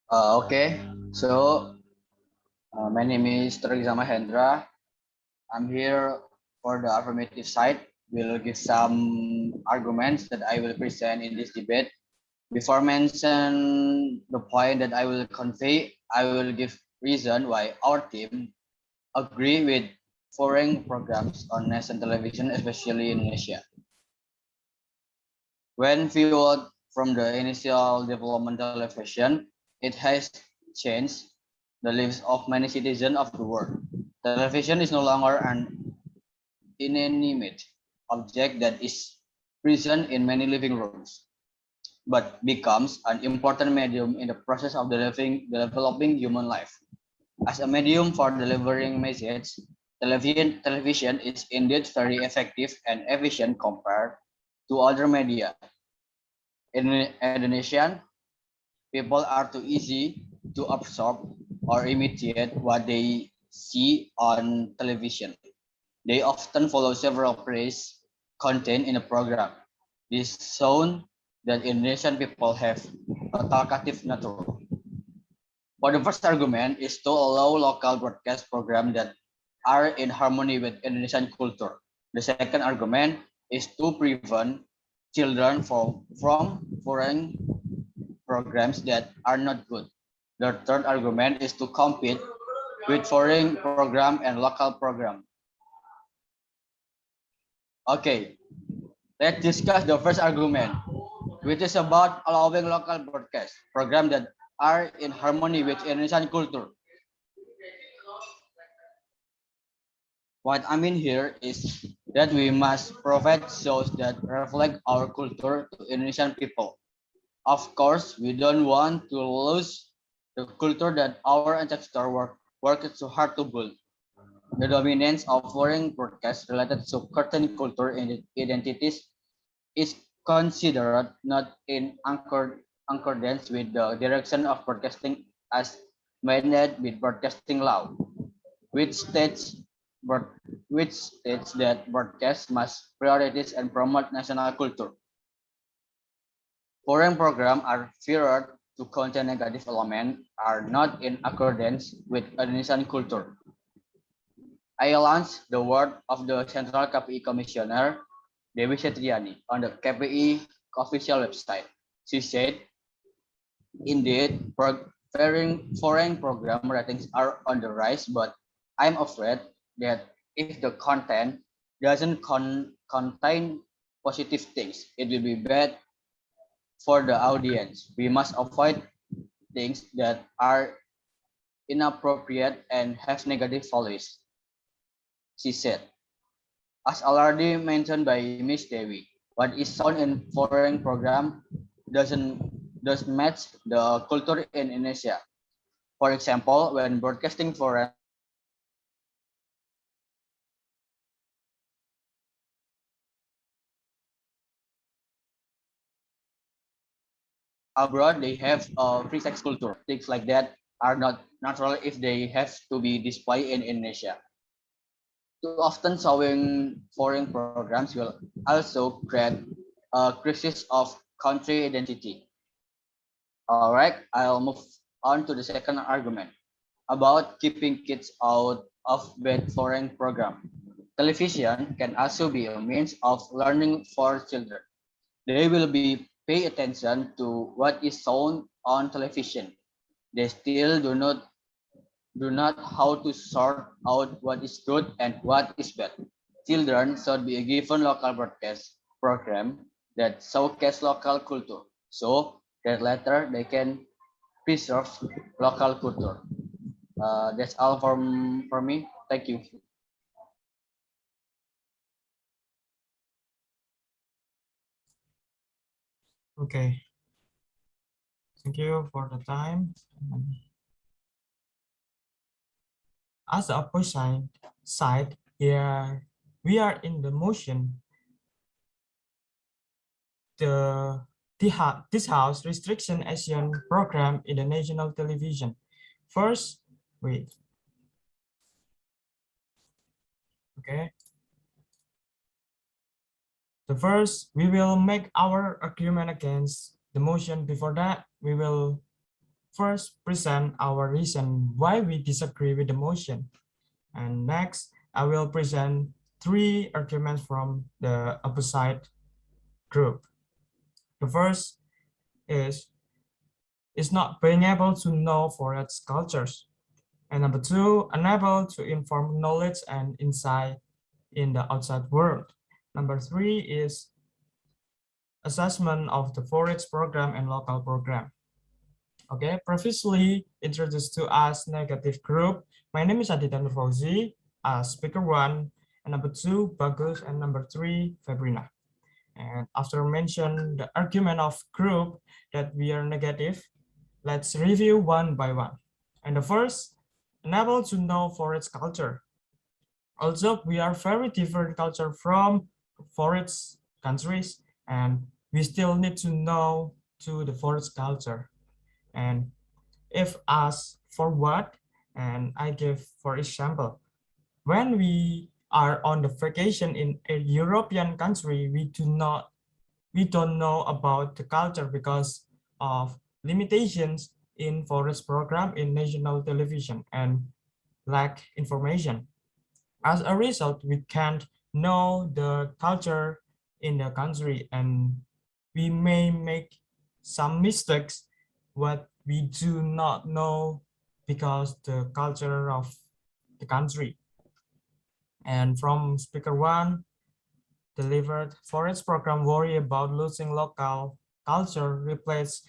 Okay, so my name is Thouriq Hendra. I'm here for the affirmative side. We'll give some arguments that I will present in this debate. Before mention the point that I will convey, I will give reason why our team agree with foreign programs on national television, especially in Indonesia. When viewed from the initial development television, it has changed the lives of many citizens of the world. Television is no longer an inanimate object that is present in many living rooms, but becomes an important medium in the process of developing human life. As a medium for delivering messages, television is indeed very effective and efficient compared to other media. In Indonesian, people are too easy to absorb or imitate what they see on television. They often follow several plays contained in a program. This shown that Indonesian people have a talkative nature. For the first argument is to allow local broadcast programs that are in harmony with Indonesian culture. The second argument is to prevent children from foreign programs that are not good. The third argument is to compete with foreign program and local program. Okay, let's discuss the first argument, which is about allowing local broadcast programs that are in harmony with Indonesian culture. What I mean here is that we must provide shows that reflect our culture to Indonesian people. Of course, we don't want to lose the culture that our ancestors worked so hard to build. The dominance of foreign broadcasts related to certain culture and identities is considered not in accordance with the direction of broadcasting as mandated with broadcasting law, which states which states that broadcast must prioritize and promote national culture. Foreign programs are feared to contain negative elements are not in accordance with Indonesian culture. I launched the word of the Central KPI Commissioner Dewi on the KPI official website. She said, indeed, foreign program ratings are on the rise, but I'm afraid that if the content doesn't contain positive things, it will be bad for the audience. We must avoid things that are inappropriate and have negative values, she said. As already mentioned by Ms. Dewi, what is shown in foreign program does match the culture in Indonesia. For example, when broadcasting foreign abroad, they have a free sex culture. Things like that are not natural if they have to be displayed in Indonesia. Too often showing foreign programs will also create a crisis of country identity. All right, I'll move on to the second argument about keeping kids out of bad foreign program. Television can also be a means of learning for children. They will be pay attention to what is shown on television. They still do not how to sort out what is good and what is bad. Children should be given local broadcast program that showcase local culture, so that later they can preserve local culture. That's all for me. Thank you. Okay, thank you for the time. As the opposite side, here we are in the motion. This house restriction Asian program in the national television. First, wait. Okay. The first, we will make our argument against the motion. Before that, we will first present our reason why we disagree with the motion. And next, I will present 3 arguments from the opposite group. The first is not being able to know for its cultures. And number 2, unable to inform knowledge and insight in the outside world. Number 3 is assessment of the forage program and local program. Okay, previously introduced to us negative group. My name is Aditya Nur Fauzi, speaker 1, and number 2, Bagus, and number 3, Febrina. And after mention the argument of group that we are negative, let's review one by one. And the first, unable to know forest culture. Also, we are very different culture from forest countries, and we still need to know to the forest culture. And if asked for what, and I give for example, when we are on the vacation in a European country, we don't know about the culture because of limitations in forest program in national television and lack information. As a result, we can't know the culture in the country, and we may make some mistakes what we do not know because the culture of the country. And from speaker 1, delivered forest program worry about losing local culture replaced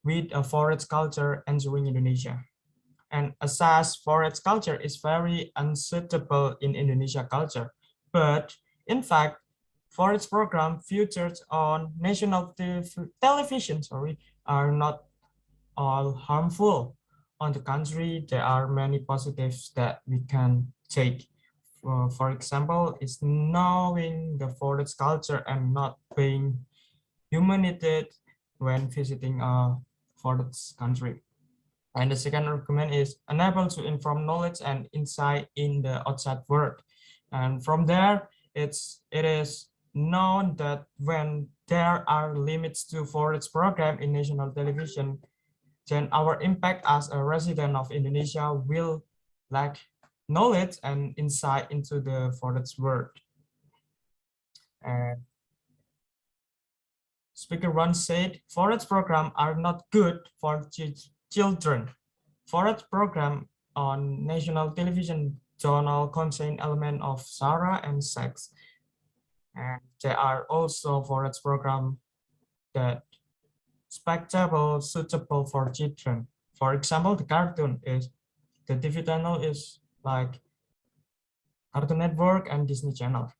with a forest culture entering Indonesia. And assess forest culture is very unsuitable in Indonesia culture. But in fact, forest program featured on national television are not all harmful. On the contrary, there are many positives that we can take. For example, is knowing the forest culture and not being humiliated when visiting a forest country. And the second argument is unable to inform knowledge and insight in the outside world. And from there, it is known that when there are limits to forest program in national television, then our impact as a resident of Indonesia will lack knowledge and insight into the forest world. And speaker 1 said, forest programs are not good for children. Forest program on national television channel contain element of Sarah and sex. And there are also forest program that spectacle suitable for children. For example, the cartoon is the TV channel is like Cartoon Network and Disney Channel.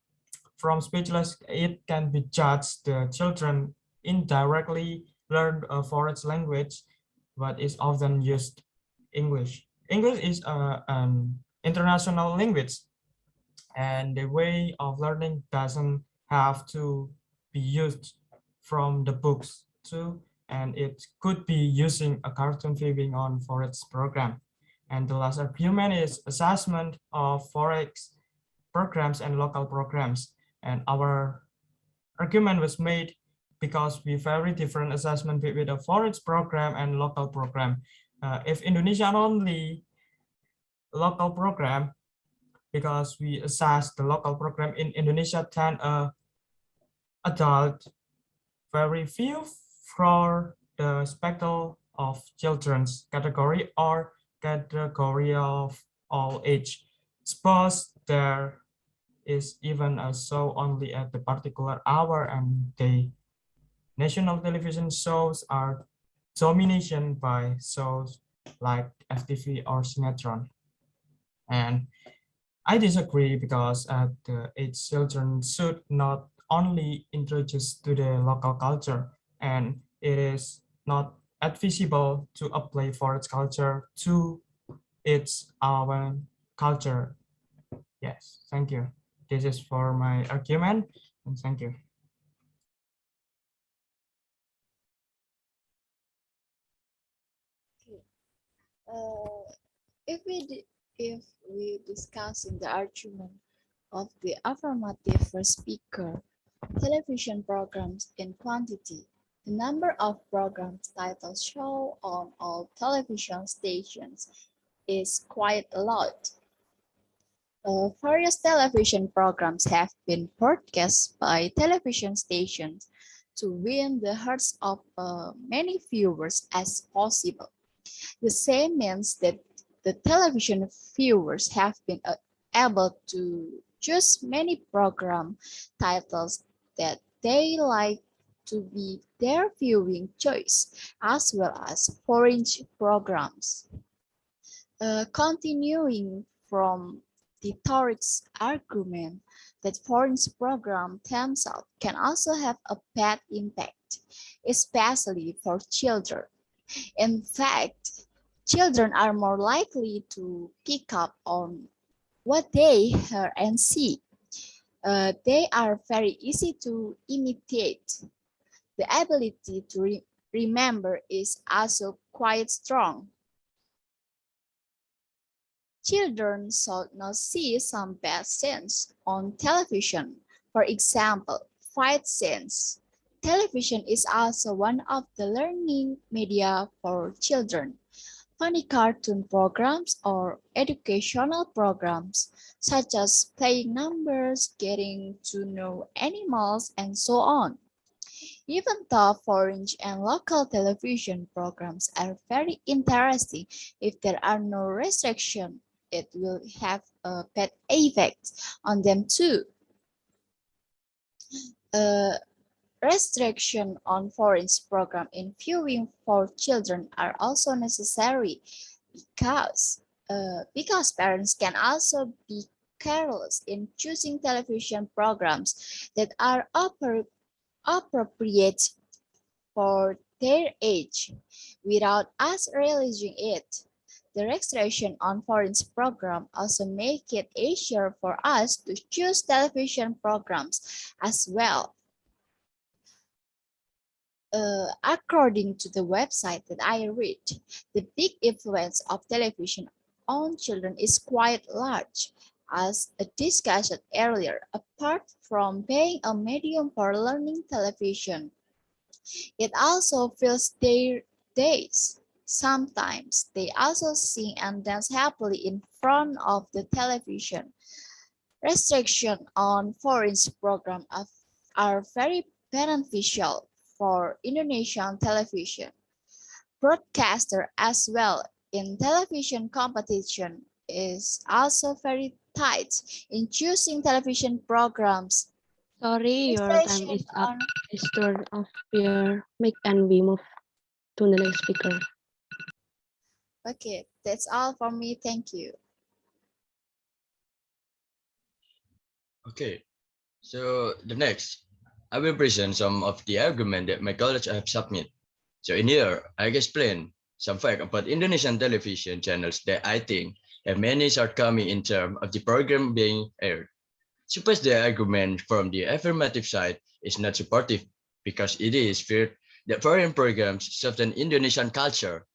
From speechless, it can be judged the children indirectly learn a foreign language, but is often used English. English is an international language, and the way of learning doesn't have to be used from the books too, and it could be using a cartoon viewing on Forex program. And the last argument is assessment of Forex programs and local programs. And our argument was made because we very different assessment between the Forex program and local program. If Indonesia only local program, because we assess the local program in Indonesia than adult, very few for the spectrum of children's category or category of all age. Suppose there is even a show only at the particular hour, and the national television shows are dominated by shows like FTV or Sinetron. And I disagree because the age children should not only introduce to the local culture, and it is not advisable to apply forest culture to its own culture. Yes, thank you. This is for my argument, and thank you. Okay. If we discuss in the argument of the affirmative first speaker, television programs in quantity The number of program titles shown on all television stations is quite a lot. Various television programs have been broadcast by television stations to win the hearts of many viewers as possible. The same means that the television viewers have been able to choose many program titles that they like to be their viewing choice, as well as foreign programs. Continuing from the Thouriq's argument that foreign programs themselves can also have a bad impact, especially for children. In fact, children are more likely to pick up on what they hear and see. They are very easy to imitate. The ability to remember is also quite strong. Children should not see some bad scenes on television. For example, fight scenes. Television is also one of the learning media for children. Funny cartoon programs or educational programs, such as playing numbers, getting to know animals, and so on. Even though foreign and local television programs are very interesting, if there are no restrictions, it will have a bad effect on them too. Restriction on foreign program in viewing for children are also necessary because parents can also be careless in choosing television programs that are appropriate for their age without us realizing it. The restriction on foreign programs also make it easier for us to choose television programs as well. According to the website that I read, the big influence of television on children is quite large. As discussed earlier, apart from being a medium for learning television, it also fills their days. Sometimes they also sing and dance happily in front of the television. Restrictions on foreign programs are very beneficial for Indonesian television. Broadcaster as well in television competition is also very tight in choosing television programs. Sorry, your time is Restrictions up. on Please turn off your mic and we move to the next speaker. Okay, that's all for me. Thank you. Okay, so the next, I will present some of the argument that my college have submit. So in here, I explain some fact about Indonesian television channels that I think have many shortcomings in terms of the program being aired. Suppose the argument from the affirmative side is not supportive because it is feared that foreign programs soften Indonesian culture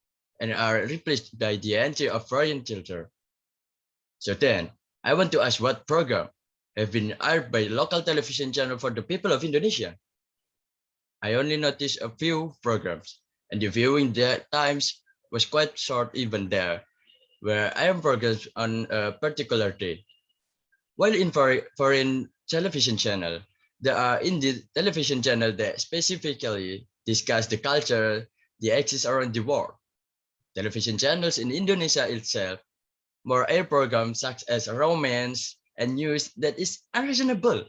and are replaced by the entry of foreign children. So then, I want to ask what program have been aired by local television channel for the people of Indonesia. I only noticed a few programs, and the viewing times was quite short even there, where I am programs on a particular day. While in foreign television channel, there are indeed television channel that specifically discuss the culture that exists around the world. Television channels in Indonesia itself more air programs such as romance and news that is unreasonable.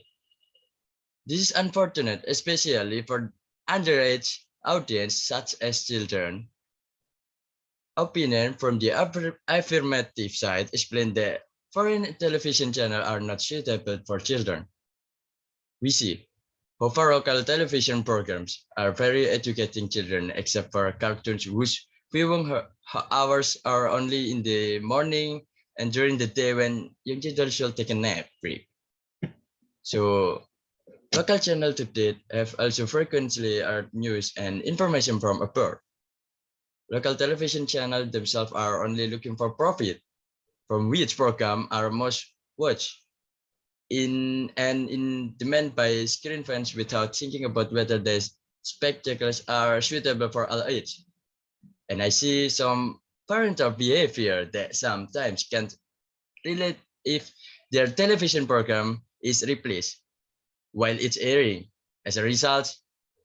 This is unfortunate, especially for underage audience such as children. Opinion from the affirmative side explain that foreign television channels are not suitable for children. We see how local television programs are very educating children except for cartoons whose viewing hours are only in the morning and during the day when young children should take a nap break. So local channels today have also frequently aired news and information from abroad. Local television channels themselves are only looking for profit from which program are most watched in demand by screen fans without thinking about whether they spectacles are suitable for all ages. And I see some parental behavior that sometimes can't relate if their television program is replaced while it's airing. As a result,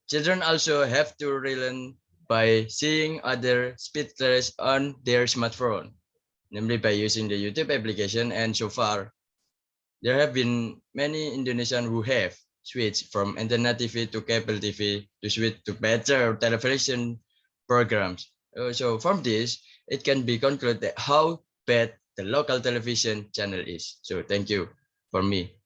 children also have to relearn by seeing other speakers on their smartphone, namely by using the YouTube application. And so far, there have been many Indonesians who have switched from internet TV to cable TV to switch to better television programs. So from this, it can be concluded that how bad the local television channel is. So thank you for me.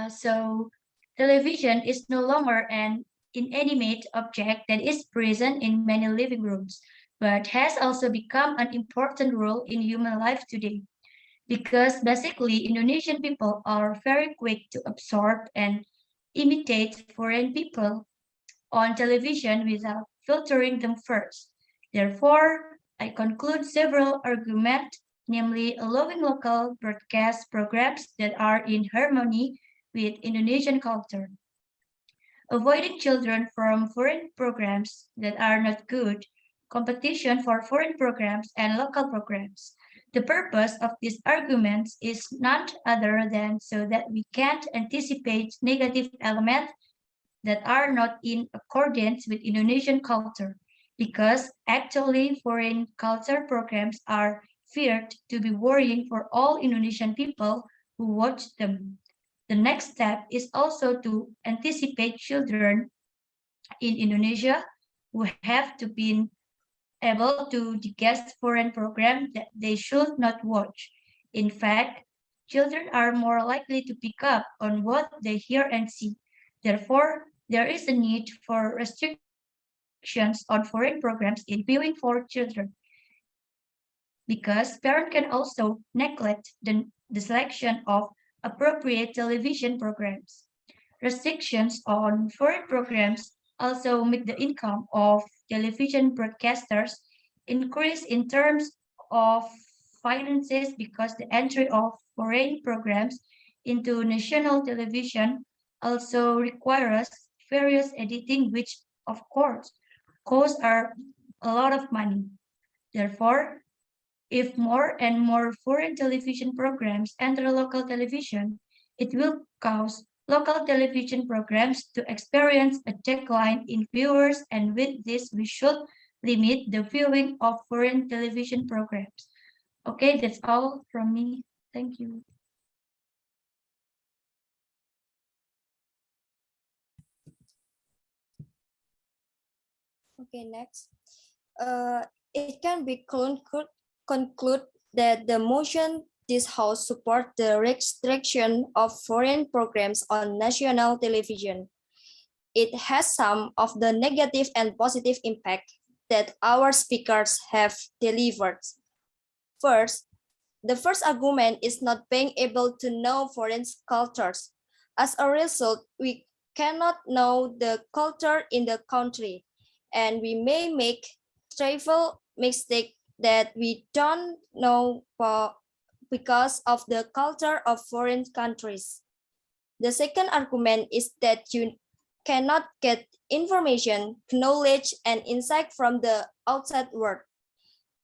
So television is no longer an inanimate object that is present in many living rooms, but has also become an important role in human life today. Because basically, Indonesian people are very quick to absorb and imitate foreign people on television without filtering them first. Therefore, I conclude several arguments, namely allowing local broadcast programs that are in harmony with Indonesian culture, avoiding children from foreign programs that are not good, competition for foreign programs and local programs. The purpose of these arguments is none other than so that we can't anticipate negative elements that are not in accordance with Indonesian culture, because actually foreign culture programs are feared to be worrying for all Indonesian people who watch them. The next step is also to anticipate children in Indonesia who have to be able to guess foreign programs that they should not watch. In fact, children are more likely to pick up on what they hear and see. Therefore, there is a need for restrictions on foreign programs in viewing for children, because parents can also neglect the selection of appropriate television programs. Restrictions on foreign programs also make the income of television broadcasters increase in terms of finances, because the entry of foreign programs into national television also requires various editing, which of course costs are a lot of money. Therefore, if more and more foreign television programs enter local television, it will cause local television programs to experience a decline in viewers, and with this, we should limit the viewing of foreign television programs. Okay, that's all from me. Thank you. Okay, next. It can be conclude that the motion this House support the restriction of foreign programs on national television. It has some of the negative and positive impact that our speakers have delivered. First, the first argument is not being able to know foreign cultures. As a result, we cannot know the culture in the country, and we may make trivial mistake that we don't know because of the culture of foreign countries. The second argument is that you cannot get information, knowledge, and insight from the outside world.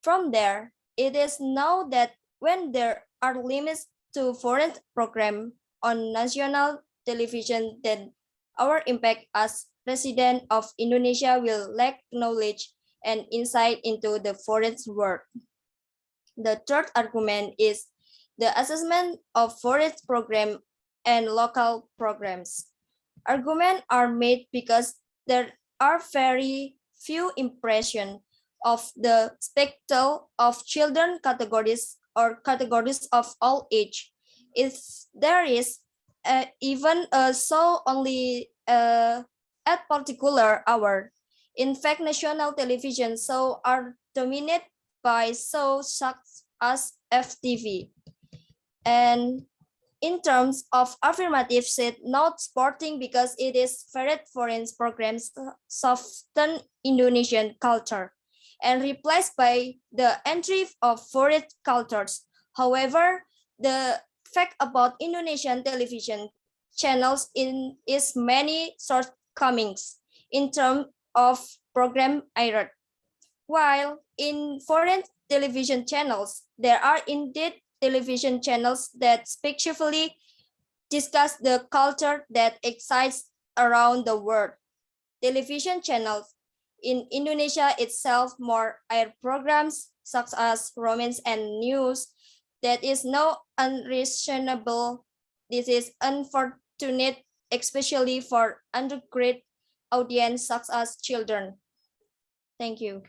From there, it is known that when there are limits to foreign program on national television, then our impact as resident of Indonesia will lack knowledge and insight into the foreign world. The third argument is the assessment of foreign program and local programs. Arguments are made because there are very few impressions of the spectacle of children categories or categories of all age. If there is even so only at particular hour. In fact, national television shows are dominated by shows such as FTV. And in terms of affirmative said not sporting because it is favorite foreign programs soften Indonesian culture. and replaced by the entry of foreign cultures. However, the fact about Indonesian television channels is many shortcomings in terms of program aired. While in foreign television channels, there are indeed television channels that specifically discuss the culture that exists around the world. Television channels in Indonesia itself more air programs such as romance and news that is no unreasonable. This is unfortunate, especially for undergraduate audience such as children. Thank you.